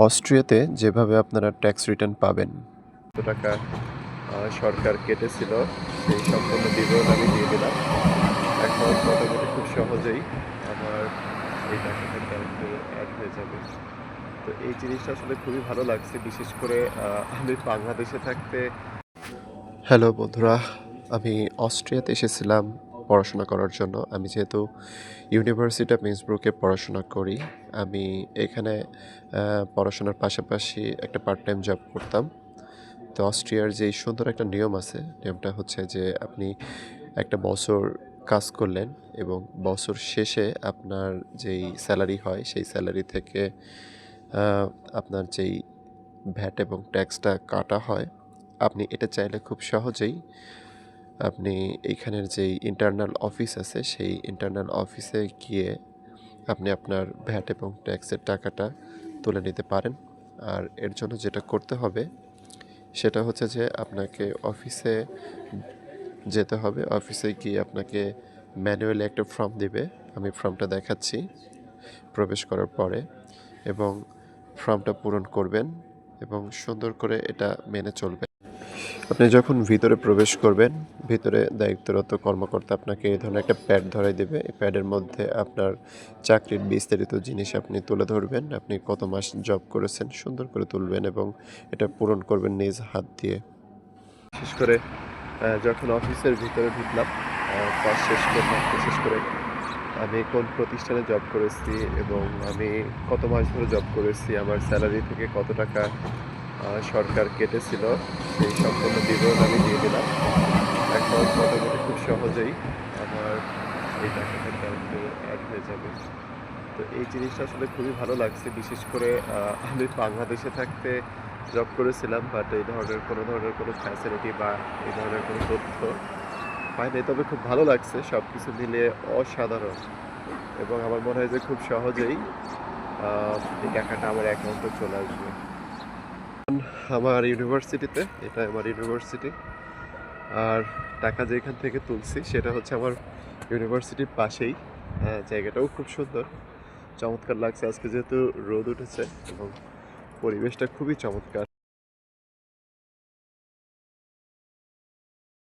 অস্ট্রিয়াতে যেভাবে আপনারা tax return পাবেন, কত টাকা সরকার কেটেছিল সেই সম্পূর্ণ বিবরণ আমি দিয়ে দিলাম। এখন মোটামুটি খুব সহজেই আমার এই টাকাটা ব্যাংকে অ্যাড হয়ে যাবে। তো এই জিনিসটা আসলে খুবই ভালো লাগছে। বিশেষ করে আমি বাংলাদেশে থাকতে হ্যালো বন্ধুরা, আমি অস্ট্রিয়াতে এসেছিলাম পড়াশোনা করার জন্য। আমি যেহেতু ইউনিভার্সিটি অফ ইন্সব্রুকে পড়াশোনা করি, আমি এখানে পড়াশোনার পাশাপাশি একটা পার্ট টাইম জব করতাম। তো অস্ট্রিয়ার যেই সুন্দর একটা নিয়ম আছে, নিয়মটা হচ্ছে যে আপনি একটা বছর কাজ করলেন এবং বছর শেষে আপনার যেই স্যালারি হয়, সেই স্যালারি থেকে আহ, আপনার যেই ভ্যাট এবং ট্যাক্সটা কাটা হয়, আপনি এটা চাইলে খুব সহজেই আপনি এইখানের যেই ইন্টারনাল অফিস আছে, সেই ইন্টারনাল অফিসে গিয়ে আপনি আপনার ভ্যাট এবং ট্যাক্সের টাকাটা তুলে নিতে পারেন। আর এর জন্য যেটা করতে হবে সেটা হচ্ছে যে আপনাকে অফিসে যেতে হবে। অফিসে গিয়ে আপনাকে ম্যানুয়ালি একটা ফর্ম দিবে, আমি ফর্মটা দেখাচ্ছি প্রবেশ করার পরে, এবং ফর্মটা পূরণ করবেন এবং সুন্দর করে এটা মেনে চলবেন। আপনি যখন ভিতরে প্রবেশ করবেন, ভিতরে দায়িত্বরত কর্মকর্তা আপনাকে এই ধরনের একটা প্যাড ধরাই দেবে। এই প্যাডের মধ্যে আপনার চাকরির বিস্তারিত জিনিস আপনি তুলে ধরবেন। আপনি কত মাস জব করেছেন সুন্দর করে তুলবেন এবং এটা পূরণ করবেন নিজ হাত দিয়ে। বিশেষ করে যখন অফিসের ভিতরে ঢুকলাম, কাজ শেষ করলাম, বিশেষ করে আমি কোন প্রতিষ্ঠানে জব করেছি এবং আমি কত মাস ধরে জব করেছি, আমার স্যালারি থেকে কত টাকা সরকার কেটেছিল সেই সম্পূর্ণ বিবরণ আমি দিয়ে দিলাম। এখন মোটামুটি খুব সহজেই আমার এই টাকাটা ব্যাংকে অ্যাড হয়ে যাবে। তো এই জিনিসটা আসলে খুবই ভালো লাগছে। বিশেষ করে আমি বাংলাদেশে থাকতে জব করেছিলাম, বাট এই ধরনের কোনো ফ্যাসিলিটি বা এই ধরনের কোনো তথ্য পাইনি। তবে খুব ভালো লাগছে, সব কিছু মিলিয়ে অসাধারণ। এবং আমার মনে হয় যে খুব সহজেই এই টাকাটা আমার অ্যাকাউন্টে চলে আসবে। আমার ইউনিভার্সিটিতে, এটা আমার ইউনিভার্সিটি, আর টাকা যেখান থেকে তুলছি সেটা হচ্ছে আমার ইউনিভার্সিটির পাশেই। জায়গাটাও খুব সুন্দর, চমৎকার লাগছে। আজকে যেহেতু রোদ উঠেছে এবং পরিবেশটা খুবই চমৎকার।